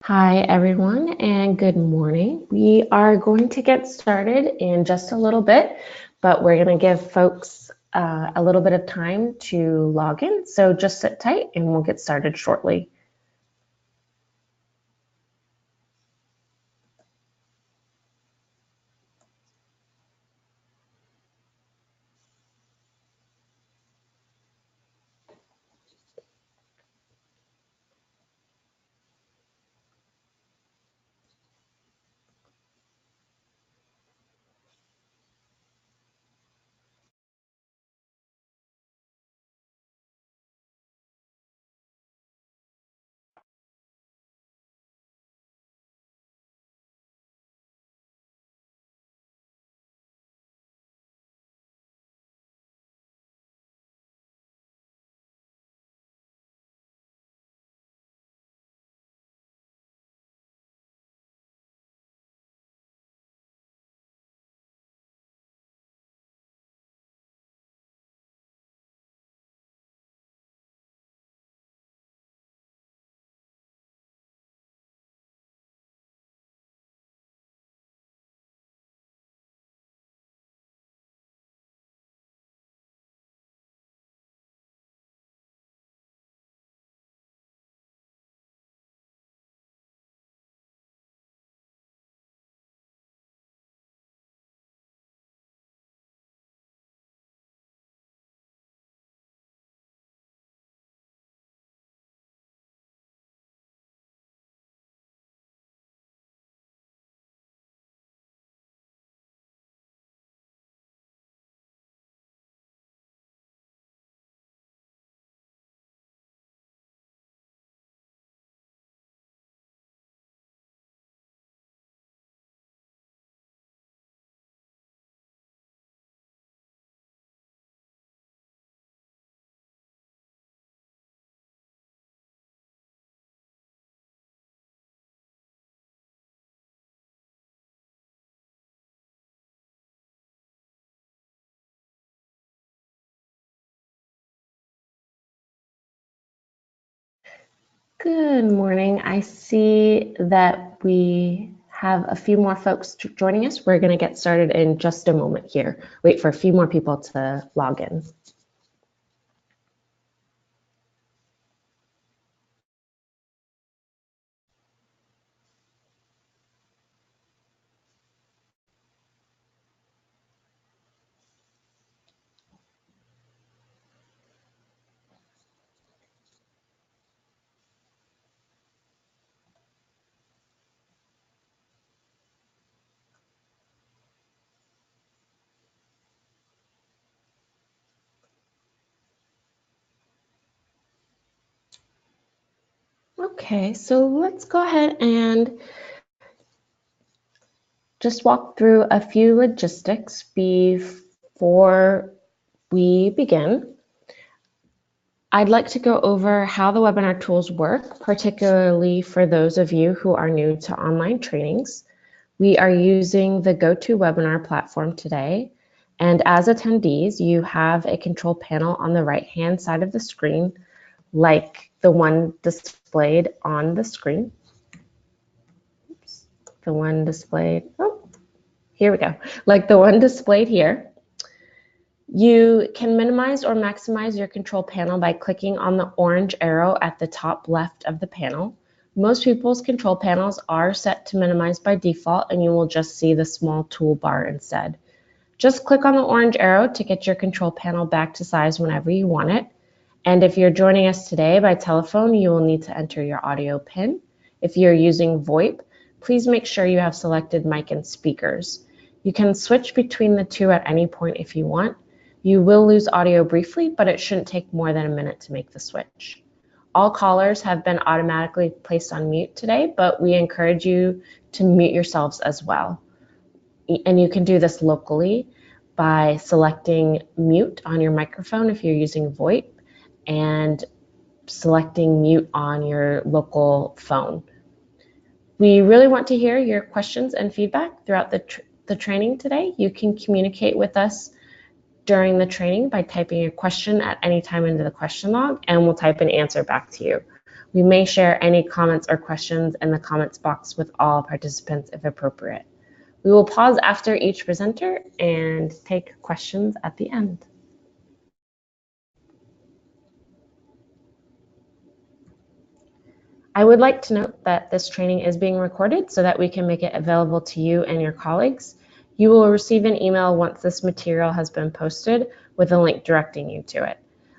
Hi, everyone, and good morning. We are going to get started in just a little bit, but we're going to give folks a little bit of time to log in. So just sit tight and we'll get started shortly. Good morning. I see that we have a few more folks joining us. We're going to get started in just a moment here. Wait for a few more people to log in. Okay, so let's go ahead and just walk through a few logistics before we begin. I'd like to go over how the webinar tools work, particularly for those of you who are new to online trainings. We are using the GoToWebinar platform today, and as attendees, you have a control panel on the right-hand side of the screen, like the one displayed on the screen. Oops, the one displayed, oh, here we go, like the one displayed here. You can minimize or maximize your control panel by clicking on the orange arrow at the top left of the panel. Most people's control panels are set to minimize by default, and you will just see the small toolbar instead. Just click on the orange arrow to get your control panel back to size whenever you want it. And if you're joining us today by telephone, you will need to enter your audio PIN. If you're using VoIP, please make sure you have selected mic and speakers. You can switch between the two at any point if you want. You will lose audio briefly, but it shouldn't take more than a minute to make the switch. All callers have been automatically placed on mute today, but we encourage you to mute yourselves as well. And you can do this locally by selecting mute on your microphone if you're using VoIP and selecting mute on your local phone. We really want to hear your questions and feedback throughout the training today. You can communicate with us during the training by typing a question at any time into the question log, and we'll type an answer back to you. We may share any comments or questions in the comments box with all participants if appropriate. We will pause after each presenter and take questions at the end. I would like to note that this training is being recorded so that we can make it available to you and your colleagues. You will receive an email once this material has been posted with a link directing you to it.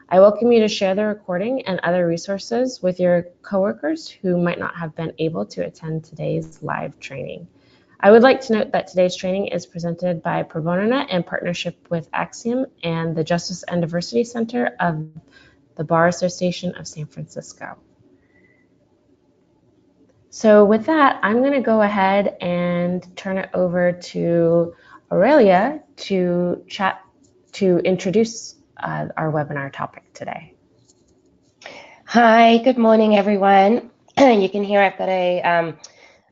I welcome you to share the recording and other resources with your coworkers who might not have been able to attend today's live training. I would like to note that today's training is presented by Pro Bono Net in partnership with Axiom and the Justice and Diversity Center of the Bar Association of San Francisco. So with that, I'm going to go ahead and turn it over to Aurelia to introduce our webinar topic today. Hi, good morning, everyone. You can hear I've got a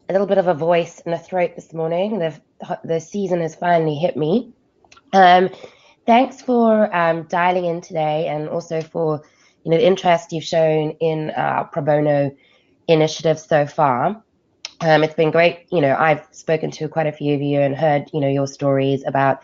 little bit of a voice and a throat this morning. The season has finally hit me. Thanks for dialing in today, and also for the interest you've shown in our pro bono initiative so far. It's been great. I've spoken to quite a few of you and heard your stories about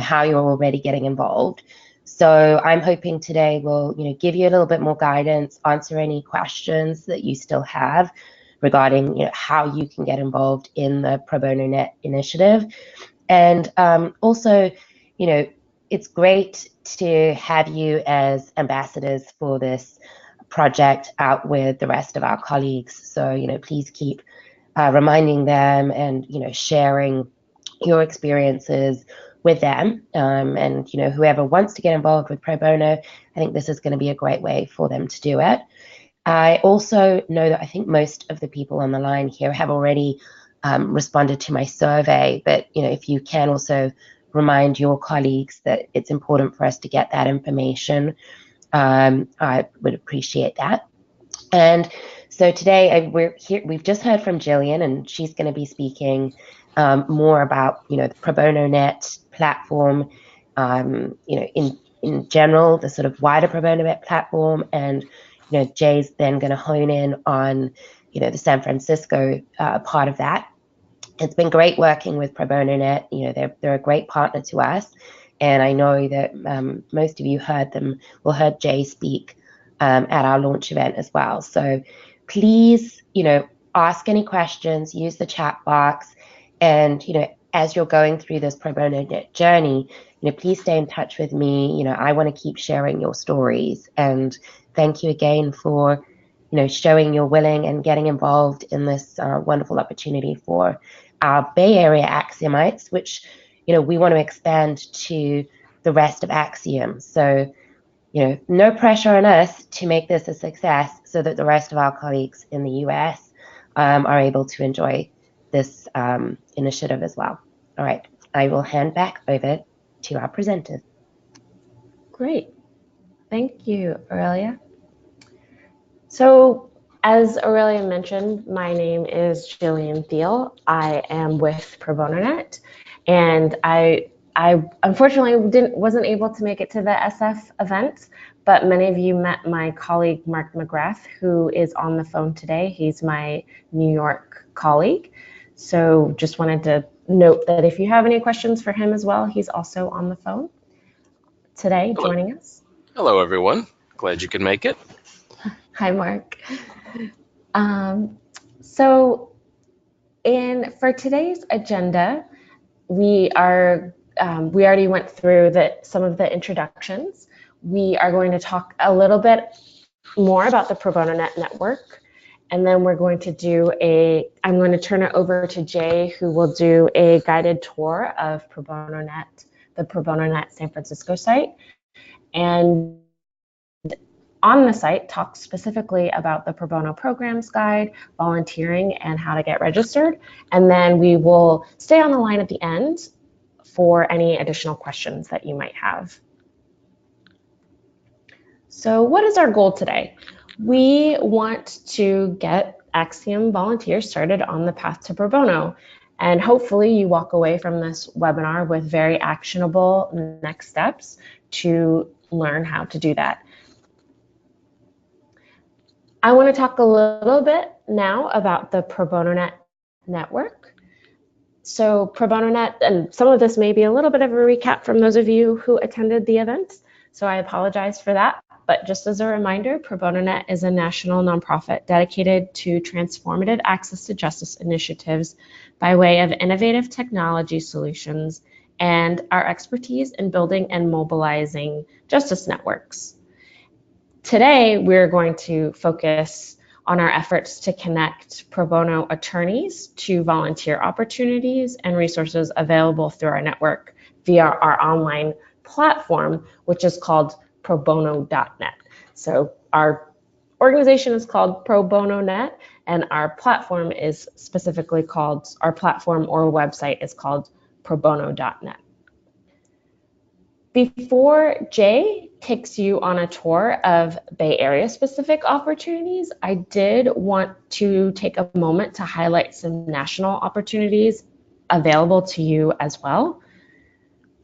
how you're already getting involved. So I'm hoping today will give you a little bit more guidance, answer any questions that you still have regarding how you can get involved in the Pro Bono Net initiative. And also, it's great to have you as ambassadors for this project out with the rest of our colleagues. So please keep reminding them and sharing your experiences with them, and whoever wants to get involved with pro bono, I think this is going to be a great way for them to do it. I also know that I think most of the people on the line here have already responded to my survey, but if you can also remind your colleagues that it's important for us to get that information, I would appreciate that. And so today we've just heard from Jillian, and she's going to be speaking more about the Pro Bono Net platform, in general, the sort of wider Pro Bono Net platform, and Jay's then going to hone in on the San Francisco part of that. It's been great working with Pro Bono Net. They're a great partner to us, and I know that most of you heard Jay speak at our launch event as well. So please, ask any questions, use the chat box, and as you're going through this Pro Bono Net journey, please stay in touch with me. I want to keep sharing your stories, and thank you again for showing you're willing and getting involved in this wonderful opportunity for our Bay Area Axiomites, which we want to expand to the rest of Axiom. So no pressure on us to make this a success so that the rest of our colleagues in the US are able to enjoy this initiative as well. All right, I will hand back over to our presenters. Great. Thank you, Aurelia. So as Aurelia mentioned, my name is Jillian Thiel. I am with Pro Bono Net, and I unfortunately wasn't able to make it to the SF event, but many of you met my colleague Mark McGrath, who is on the phone today. He's my New York colleague. So just wanted to note that if you have any questions for him as well, he's also on the phone today joining us. Hello, everyone. Glad you could make it. Hi, Mark. So for today's agenda, we already went through some of the introductions. We are going to talk a little bit more about the Pro Bono Net network, and then we're going to I'm going to turn it over to Jay, who will do a guided tour of Pro Bono Net, the Pro Bono Net San Francisco site, and on the site talk specifically about the Pro Bono Programs Guide, volunteering, and how to get registered. And then we will stay on the line at the end for any additional questions that you might have. So what is our goal today? We want to get Axiom volunteers started on the path to pro bono. And hopefully you walk away from this webinar with very actionable next steps to learn how to do that. I want to talk a little bit now about the Pro Bono Net network. So Pro Bono Net, and some of this may be a little bit of a recap from those of you who attended the event, so I apologize for that. But just as a reminder, Pro Bono Net is a national nonprofit dedicated to transformative access to justice initiatives by way of innovative technology solutions and our expertise in building and mobilizing justice networks. Today, we're going to focus on our efforts to connect pro bono attorneys to volunteer opportunities and resources available through our network via our online platform, which is called probono.net. So our organization is called Pro Bono Net, and our platform is specifically called, our platform or website is called probono.net. Before Jay takes you on a tour of Bay Area specific opportunities, I did want to take a moment to highlight some national opportunities available to you as well.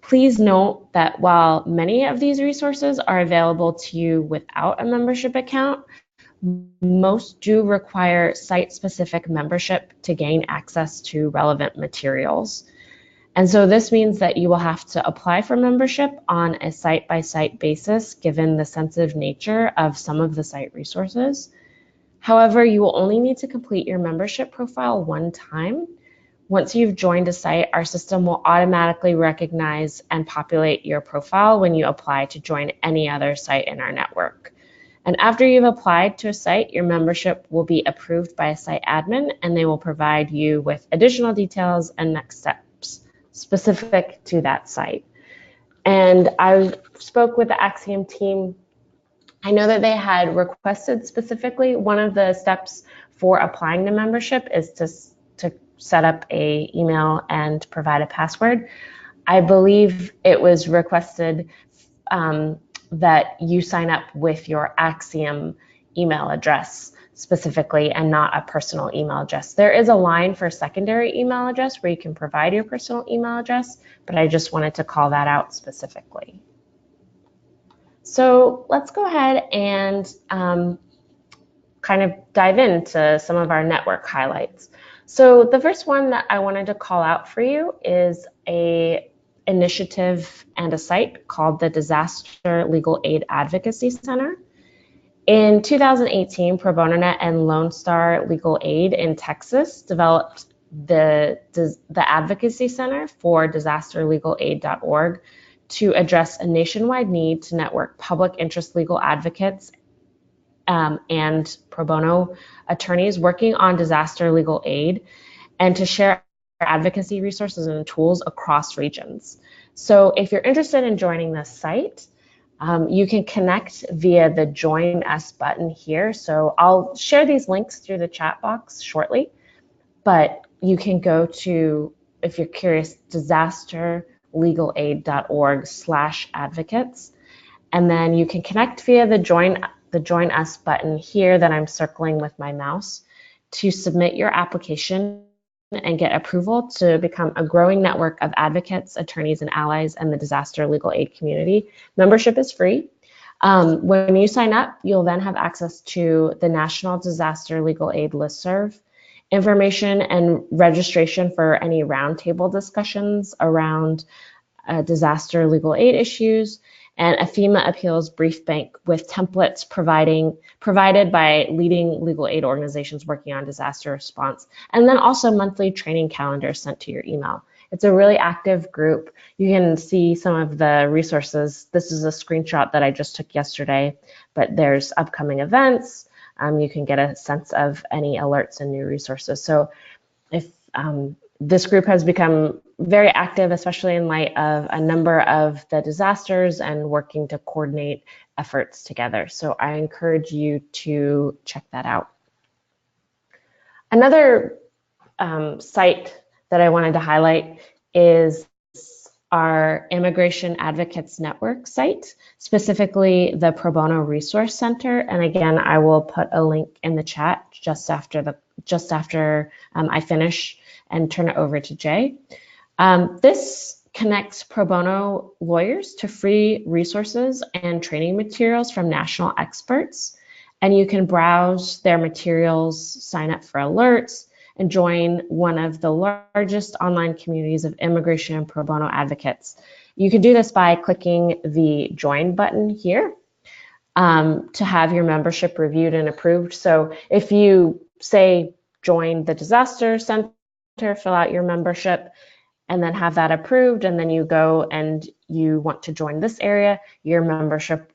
Please note that while many of these resources are available to you without a membership account, most do require site-specific membership to gain access to relevant materials. And so this means that you will have to apply for membership on a site-by-site basis, given the sensitive nature of some of the site resources. However, you will only need to complete your membership profile one time. Once you've joined a site, our system will automatically recognize and populate your profile when you apply to join any other site in our network. And after you've applied to a site, your membership will be approved by a site admin, and they will provide you with additional details and next steps specific to that site. And I spoke with the Axiom team. I know that they had requested specifically one of the steps for applying to membership is to set up a email and provide a password. I believe it was requested that you sign up with your Axiom email address specifically and not a personal email address. There is a line for secondary email address where you can provide your personal email address, but I just wanted to call that out specifically. So let's go ahead and kind of dive into some of our network highlights. So the first one that I wanted to call out for you is a initiative and a site called the Disaster Legal Aid Advocacy Center. In 2018, Pro Bono Net and Lone Star Legal Aid in Texas developed the Advocacy Center for disasterlegalaid.org to address a nationwide need to network public interest legal advocates and pro bono attorneys working on disaster legal aid, and to share advocacy resources and tools across regions. So if you're interested in joining this site, you can connect via the Join Us button here. So I'll share these links through the chat box shortly, but you can go to, if you're curious, disasterlegalaid.org/advocates, and then you can connect via the Join Us button here that I'm circling with my mouse to submit your application and get approval to become a growing network of advocates, attorneys, and allies in the disaster legal aid community. Membership is free. When you sign up, you'll then have access to the National Disaster Legal Aid listserv, information and registration for any roundtable discussions around disaster legal aid issues, and a FEMA appeals brief bank with templates provided by leading legal aid organizations working on disaster response, and then also monthly training calendars sent to your email. It's a really active group. You can see some of the resources. This is a screenshot that I just took yesterday, but there's upcoming events. You can get a sense of any alerts and new resources. So if this group has become very active, especially in light of a number of the disasters and working to coordinate efforts together. So I encourage you to check that out. Another site that I wanted to highlight is our Immigration Advocates Network site, specifically the Pro Bono Resource Center. And again, I will put a link in the chat just after I finish and turn it over to Jay. This connects pro bono lawyers to free resources and training materials from national experts. And you can browse their materials, sign up for alerts, and join one of the largest online communities of immigration and pro bono advocates. You can do this by clicking the join button here to have your membership reviewed and approved. So if you say join the disaster center, fill out your membership, and then have that approved, and then you go and you want to join this area, your membership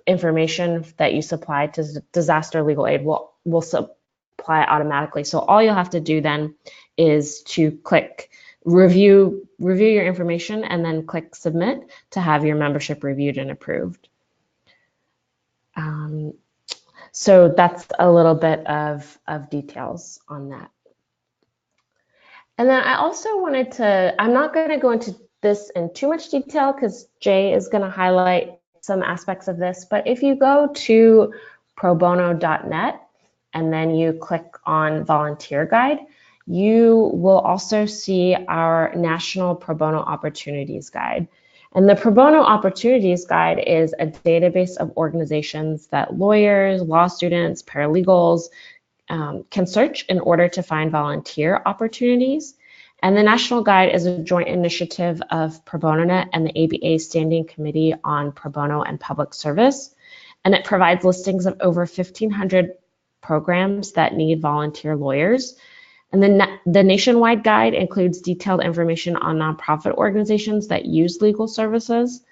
information that you supply to disaster legal aid will supply automatically. So all you'll have to do then is to click review your information and then click submit to have your membership reviewed and approved. So that's a little bit of details on that. And then I also wanted to, I'm not going to go into this in too much detail because Jay is going to highlight some aspects of this, but if you go to probono.net and then you click on volunteer guide, you will also see our National Pro Bono Opportunities Guide. And the Pro Bono Opportunities Guide is a database of organizations that lawyers, law students, paralegals can search in order to find volunteer opportunities. And the National Guide is a joint initiative of Pro Bono Net and the ABA Standing Committee on Pro Bono and Public Service. And it provides listings of over 1,500 programs that need volunteer lawyers. And the nationwide guide includes detailed information on nonprofit organizations that use legal services.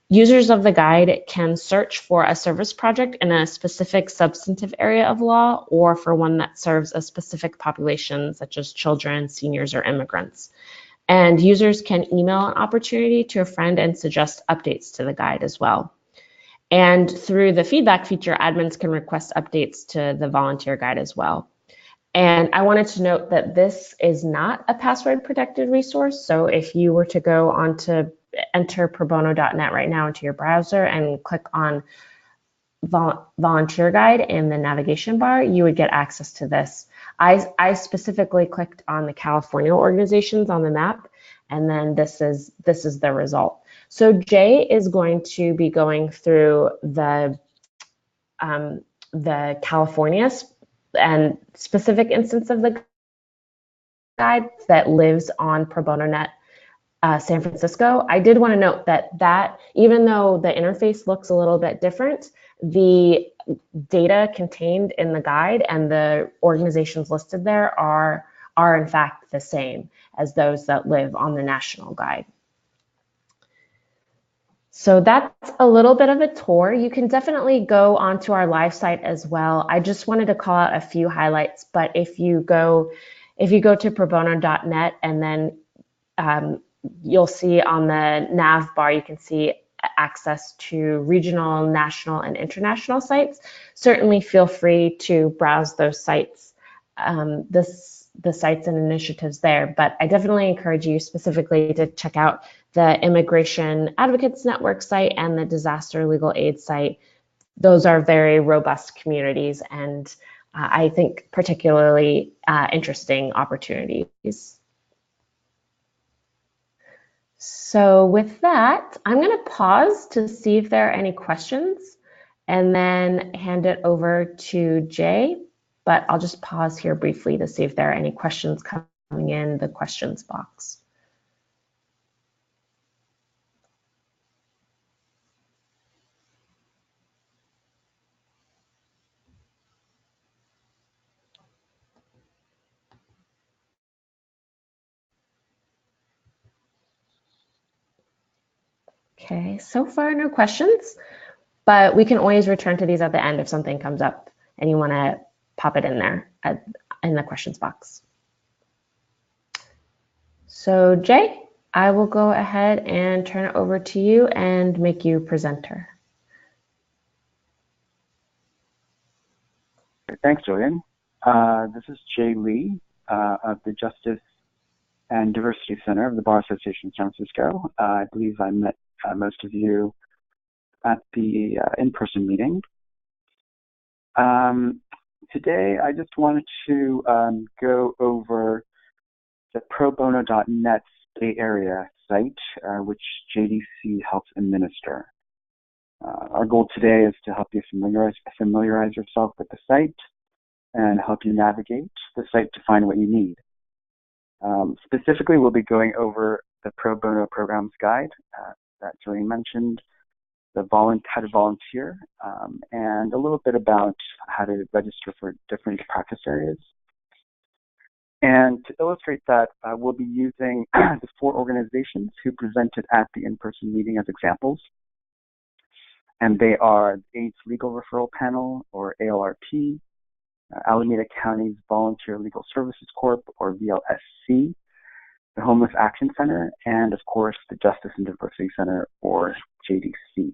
Users of the guide can search for a service project in a specific substantive area of law or for one that serves a specific population, such as children, seniors, or immigrants. And users can email an opportunity to a friend and suggest updates to the guide as well. And through the feedback feature, admins can request updates to the volunteer guide as well. And I wanted to note that this is not a password protected resource. So if you were to go on to enter probono.net right now into your browser and click on volunteer guide in the navigation bar, you would get access to this. I specifically clicked on the California organizations on the map, and then this is the result. So Jay is going to be going through the California and specific instance of the guide that lives on Pro Bono Net San Francisco. I did want to note that even though the interface looks a little bit different, the data contained in the guide and the organizations listed there are in fact the same as those that live on the national guide. So that's a little bit of a tour. You can definitely go onto our live site as well. I just wanted to call out a few highlights, but if you go to probono.net and then you'll see on the nav bar, you can see access to regional, national, and international sites. Certainly feel free to browse those sites, the sites and initiatives there, but I definitely encourage you specifically to check out the Immigration Advocates Network site and the Disaster Legal Aid site. Those are very robust communities and I think particularly interesting opportunities. So with that, I'm going to pause to see if there are any questions and then hand it over to Jay. But I'll just pause here briefly to see if there are any questions coming in the questions box. Okay, so far no questions, but we can always return to these at the end if something comes up and you want to pop it in there in the questions box. So Jay, I will go ahead and turn it over to you and make you presenter. Thanks, Julian. This is Jay Lee of the Justice and Diversity Center of the Bar Association of San Francisco. I believe I met most of you at the in-person meeting. Today, I just wanted to go over the probono.net Bay Area site, which JDC helps administer. Our goal today is to help you familiarize yourself with the site and help you navigate the site to find what you need. Specifically, we'll be going over the Pro Bono Programs Guide that Jillian mentioned, how to volunteer, and a little bit about how to register for different practice areas. And to illustrate that, we'll be using the 4 organizations who presented at the in-person meeting as examples. And they are the AIDS Legal Referral Panel, or ALRP, Alameda County's Volunteer Legal Services Corp, or VLSC, the Homeless Action Center, and of course, the Justice and Diversity Center, or JDC.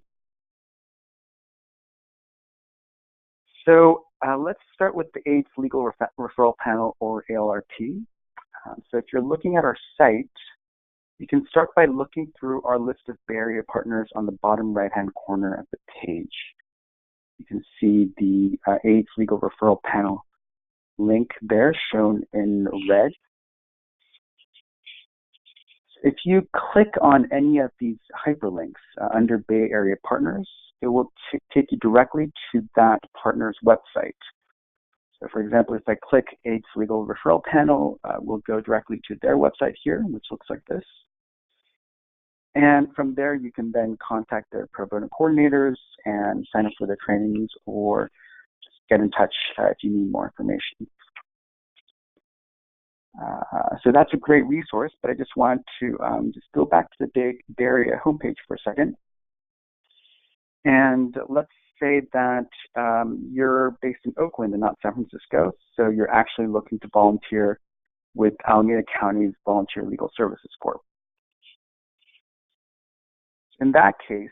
So let's start with the AIDS Legal Referral Panel, or ALRP. So if you're looking at our site, you can start by looking through our list of Bay Area partners on the bottom right-hand corner of the page. You can see the AIDS Legal Referral Panel link there shown in red. If you click on any of these hyperlinks under Bay Area partners, it will take you directly to that partner's website. So for example, if I click AIDS Legal Referral Panel, we'll go directly to their website here, which looks like this. And from there, you can then contact their pro bono coordinators and sign up for their trainings, or just get in touch if you need more information. So that's a great resource, but I just want to just go back to the Bay Area homepage for a second. And let's say that you're based in Oakland and not San Francisco, so you're actually looking to volunteer with Alameda County's Volunteer Legal Services Corp. In that case,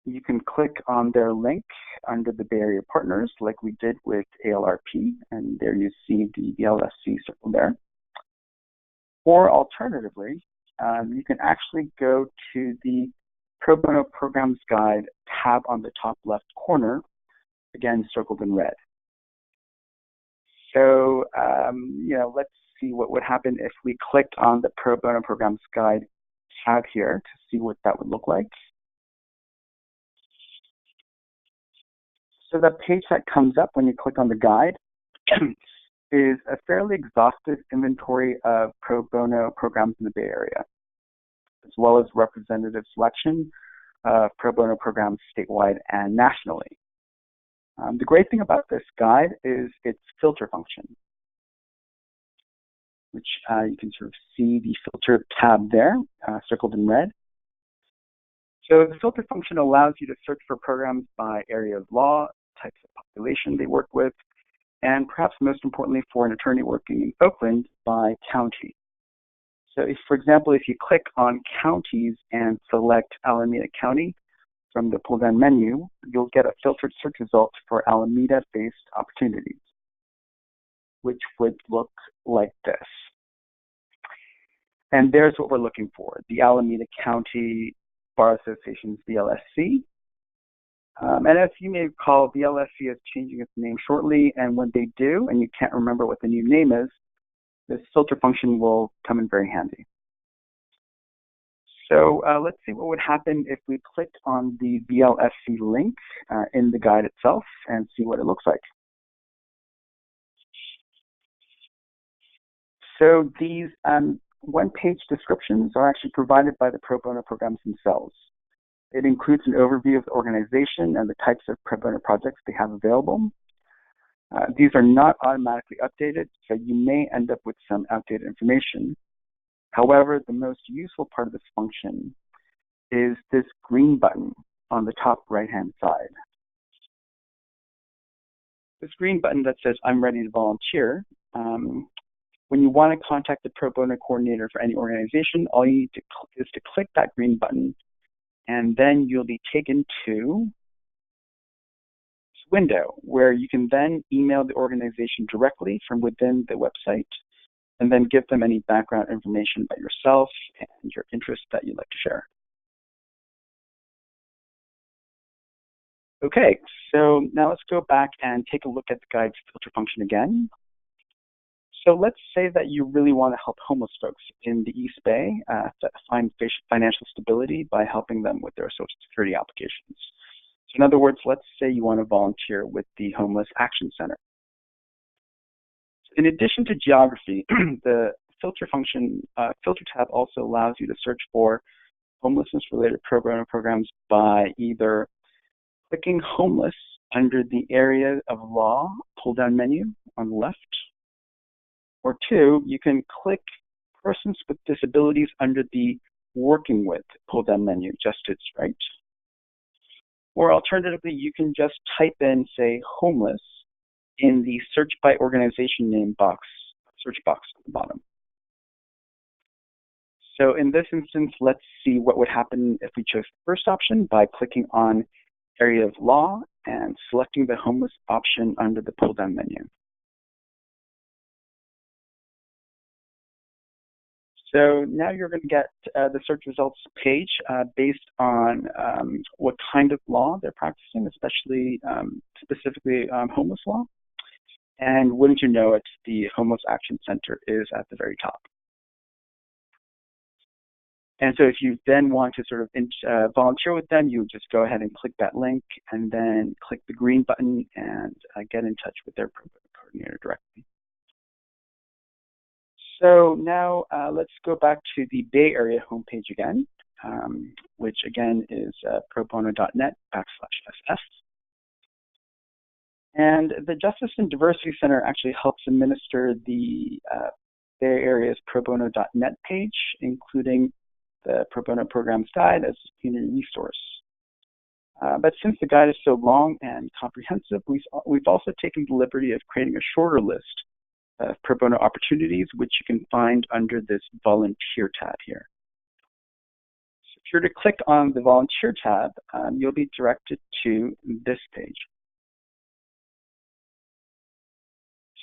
you can click on their link under the Bay Area Partners, like we did with ALRP, and there you see the VLSC circle there. Or alternatively, you can actually go to the Pro Bono Programs Guide tab on the top left corner, again circled in red. So, let's see what would happen if we clicked on the Pro Bono Programs Guide tab here to see what that would look like. So the page that comes up when you click on the guide is a fairly exhaustive inventory of pro bono programs in the Bay Area, as well as representative selection of pro bono programs statewide and nationally. The great thing about this guide is its filter function, which you can sort of see the filter tab there, circled in red. So the filter function allows you to search for programs by area of law, types of population they work with, and perhaps most importantly for an attorney working in Oakland, by county. So if, for example, if you click on counties and select Alameda County from the pull-down menu, you'll get a filtered search result for Alameda-based opportunities, which would look like this. And there's what we're looking for, the Alameda County Bar Association's VLSC. And as you may recall, VLSC is changing its name shortly, and when they do, and you can't remember what the new name is, this filter function will come in very handy. So let's see what would happen if we clicked on the VLSC link in the guide itself and see what it looks like. So these one-page descriptions are actually provided by the pro bono programs themselves. It includes an overview of the organization and the types of pro bono projects they have available. These are not automatically updated, so you may end up with some outdated information. However, the most useful part of this function is this green button on the top right-hand side. This green button that says, "I'm ready to volunteer," when you want to contact the pro bono coordinator for any organization, all you need to is to click that green button, and then you'll be taken to this window where you can then email the organization directly from within the website, and then give them any background information about yourself and your interests that you'd like to share. Okay, so now let's go back and take a look at the guide's filter function again. So let's say that you really want to help homeless folks in the East Bay find financial stability by helping them with their Social Security applications. So in other words, let's say you want to volunteer with the Homeless Action Center. In addition to geography, the filter tab also allows you to search for homelessness-related programs by either clicking homeless under the area of law pull-down menu on the left, or two, you can click persons with disabilities under the working with pull-down menu just to its right. Or alternatively, you can just type in, say, homeless in the search by organization name search box at the bottom. So in this instance, let's see what would happen if we chose the first option by clicking on area of law and selecting the homeless option under the pull-down menu. So now you're going to get the search results page based on what kind of law they're practicing, especially specifically homeless law. And wouldn't you know it, the Homeless Action Center is at the very top. And so if you then want to sort of volunteer with them, you just go ahead and click that link and then click the green button and get in touch with their coordinator directly. So now let's go back to the Bay Area homepage again, which again is probono.net/SF. And the Justice and Diversity Center actually helps administer the Bay Area's probono.net page, including the Pro Bono Programs Guide as a community resource. But since the guide is so long and comprehensive, we've also taken the liberty of creating a shorter list of pro bono opportunities, which you can find under this Volunteer tab here. So if you're to click on the Volunteer tab, you'll be directed to this page.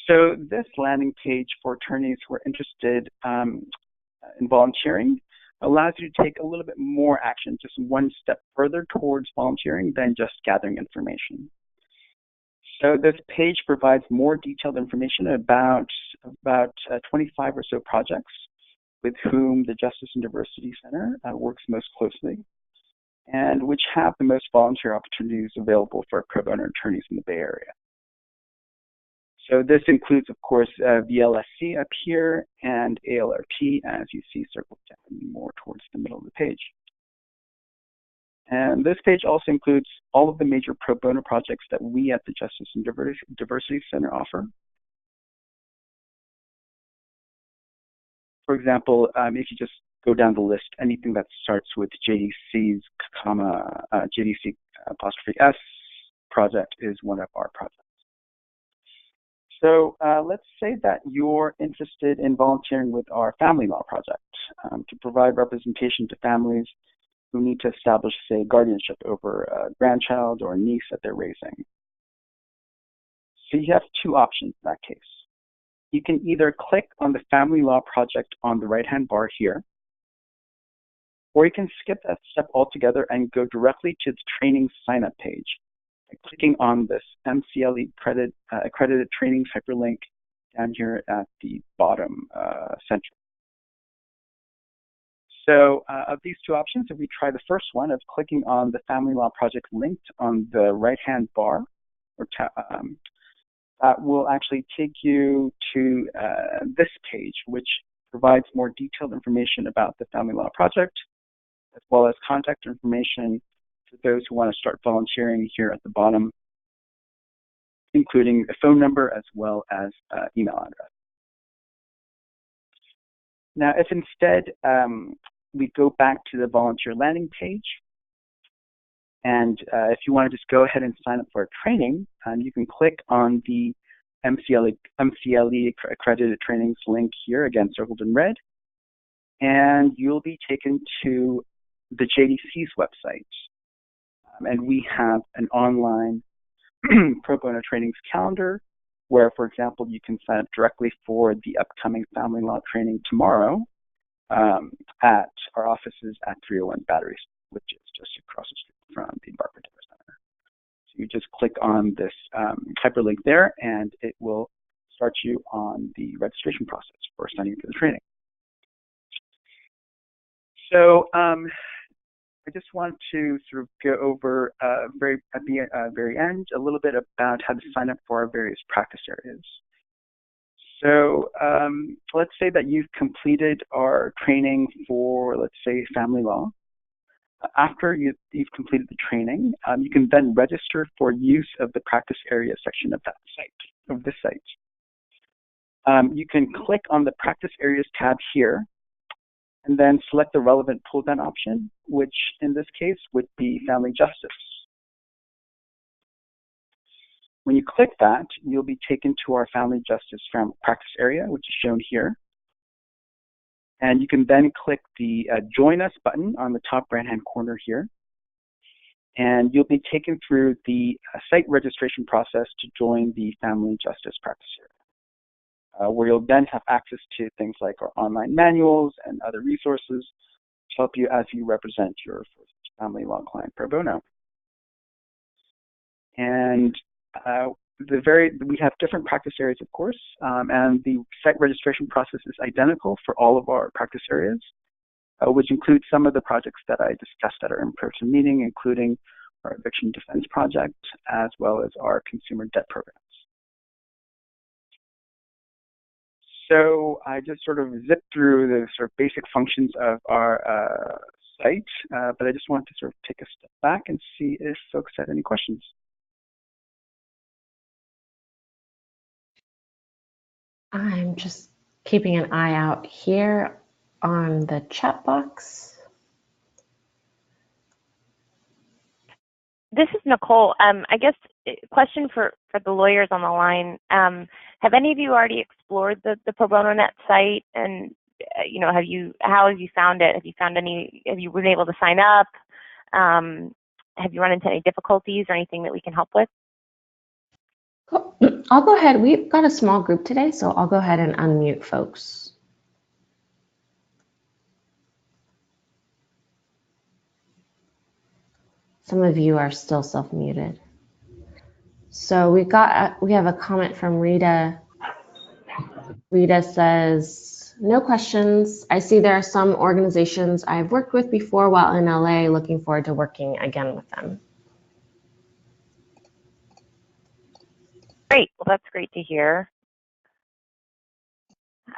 So this landing page for attorneys who are interested in volunteering allows you to take a little bit more action, just one step further towards volunteering than just gathering information. So this page provides more detailed information about 25 or so projects with whom the Justice and Diversity Center works most closely, and which have the most volunteer opportunities available for pro bono attorneys in the Bay Area. So this includes, of course, VLSC up here and ALRP, as you see circled down more towards the middle of the page. And this page also includes all of the major pro bono projects that we at the Justice and Diversity Center offer. For example, if you just go down the list, anything that starts with JDC's JDC apostrophe S project is one of our projects. So let's say that you're interested in volunteering with our family law project to provide representation to families who need to establish, say, guardianship over a grandchild or a niece that they're raising. So you have two options in that case. You can either click on the family law project on the right-hand bar here, or you can skip that step altogether and go directly to the training sign-up page by clicking on this MCLE accredited trainings hyperlink down here at the bottom center. So of these two options, if we try the first one of clicking on the family law project linked on the right-hand bar, or that will actually take you to this page, which provides more detailed information about the family law project, as well as contact information for those who want to start volunteering here at the bottom, including a phone number as well as email address. Now, if instead we go back to the volunteer landing page, and if you want to just go ahead and sign up for a training, you can click on the MCLE accredited trainings link here, again circled in red, and you'll be taken to the JDC's website. And we have an online pro bono trainings calendar where, for example, you can sign up directly for the upcoming family law training tomorrow at our offices at 301 Battery, which is just across the street from the Embarcadero Center. So you just click on this hyperlink there, and it will start you on the registration process for signing up for the training. So I just want to sort of go over at the very end a little bit about how to sign up for our various practice areas. So let's say that you've completed our training for, let's say, family law. After you've completed the training, you can then register for use of the practice area section of that site, of this site. You can click on the practice areas tab here, and then select the relevant pull-down option, which in this case would be family justice. When you click that, you'll be taken to our family justice practice area, which is shown here. And you can then click the Join Us button on the top right-hand corner here. And you'll be taken through the site registration process to join the family justice practice area, where you'll then have access to things like our online manuals and other resources to help you as you represent your family law client pro bono. And we have different practice areas, of course, and the site registration process is identical for all of our practice areas, which includes some of the projects that I discussed at our in-person meeting, including our eviction defense project, as well as our consumer debt programs. So I just sort of zipped through the sort of basic functions of our site, but I just want to sort of take a step back and see if folks had any questions. I'm just keeping an eye out here on the chat box. This is Nicole. I guess question for the lawyers on the line. Have any of you already explored the Pro Bono Net site? And how have you found it? Have you been able to sign up? Have you run into any difficulties or anything that we can help with? Cool. I'll go ahead. We've got a small group today, so I'll go ahead and unmute folks. Some of you are still self-muted. So we have a comment from Rita. Rita says, no questions. I see there are some organizations I've worked with before while in LA, looking forward to working again with them. Great. Well, that's great to hear.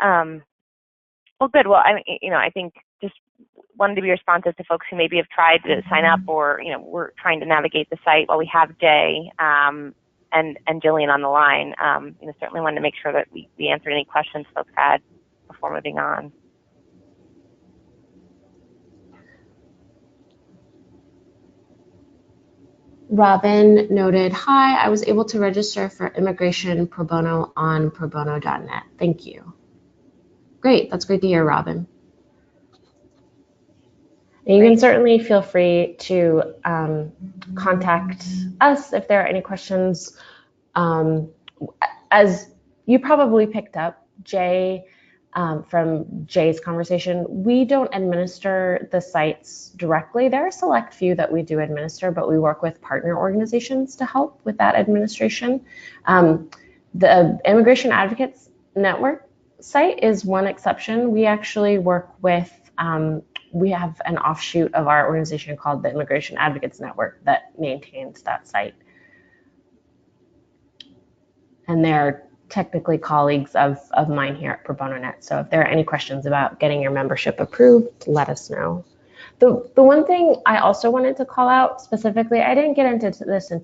Well, good. Well, I think just wanted to be responsive to folks who maybe have tried to sign up or, we're trying to navigate the site while we have Jay and Jillian on the line. Certainly wanted to make sure that we answered any questions folks had before moving on. Robin noted, hi, I was able to register for immigration pro bono on probono.net. Thank you. Great, that's great to hear, Robin. And you can certainly feel free to contact us if there are any questions. As you probably picked up, Jay, from Jay's conversation, we don't administer the sites directly. There are a select few that we do administer, but we work with partner organizations to help with that administration. The Immigration Advocates Network site is one exception. We actually work with, we have an offshoot of our organization called the Immigration Advocates Network that maintains that site. And they're technically colleagues of mine here at Pro Bono Net. So if there are any questions about getting your membership approved, let us know. The one thing I also wanted to call out specifically, I didn't get into this in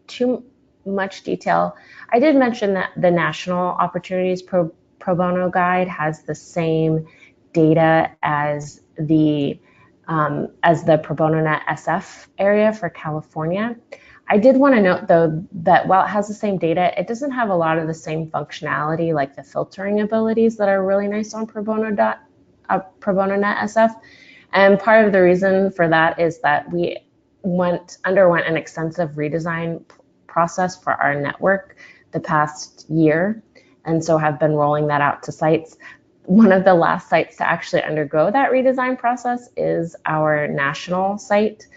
too much detail. I did mention that the National Opportunities Pro Bono Guide has the same data as the Pro Bono Net SF area for California. I did want to note, though, that while it has the same data, it doesn't have a lot of the same functionality, like the filtering abilities that are really nice on Pro Bono Net SF. And part of the reason for that is that we underwent an extensive redesign process for our network the past year, and so have been rolling that out to sites. One of the last sites to actually undergo that redesign process is our national site.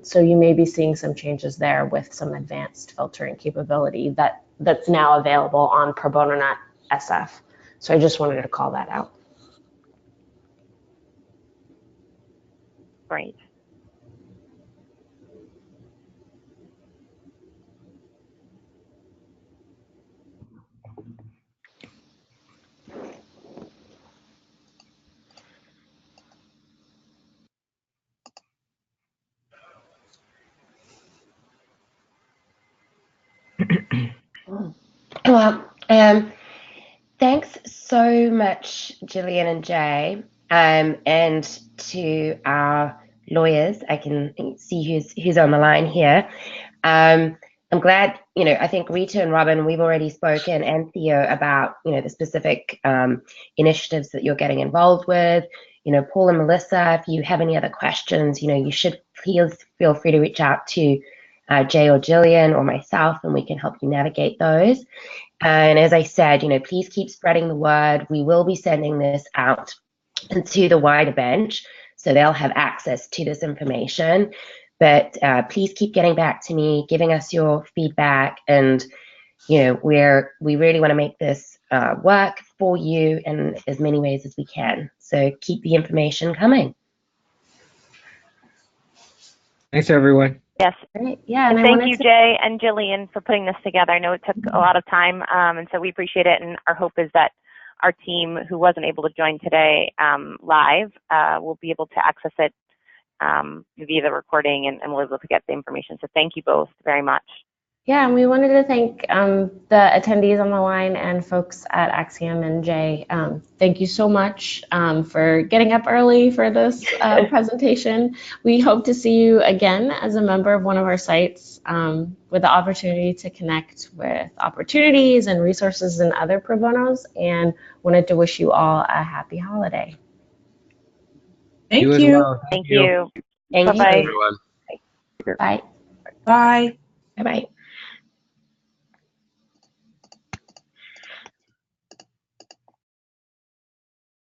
So you may be seeing some changes there with some advanced filtering capability that's now available on Pro Bono Net SF. So I just wanted to call that out. Great. Well, thanks so much, Gillian and Jay, and to our lawyers. I can see who's on the line here. I'm glad, I think Rita and Robin, we've already spoken, and Theo, about, the specific initiatives that you're getting involved with. Paul and Melissa, if you have any other questions, you should please feel free to reach out to Jay or Gillian or myself, and we can help you navigate those. And as I said, please keep spreading the word. We will be sending this out to the wider bench, so they'll have access to this information. But please keep getting back to me, giving us your feedback, and we really want to make this work for you in as many ways as we can. So keep the information coming. Thanks, everyone. Yes. Great. Yeah, And I thank wanted you, to- Jay and Jillian, for putting this together. I know it took a lot of time, and so we appreciate it. And our hope is that our team, who wasn't able to join today live, will be able to access it via the recording, and we'll be able to get the information. So thank you both very much. Yeah, and we wanted to thank the attendees on the line and folks at Axiom and Jay. Thank you so much for getting up early for this presentation. We hope to see you again as a member of one of our sites with the opportunity to connect with opportunities and resources and other pro bonos, and wanted to wish you all a happy holiday. Thank You as you. well. Thank you. Thank Bye-bye. you. Everyone. Bye. Bye. Bye-bye.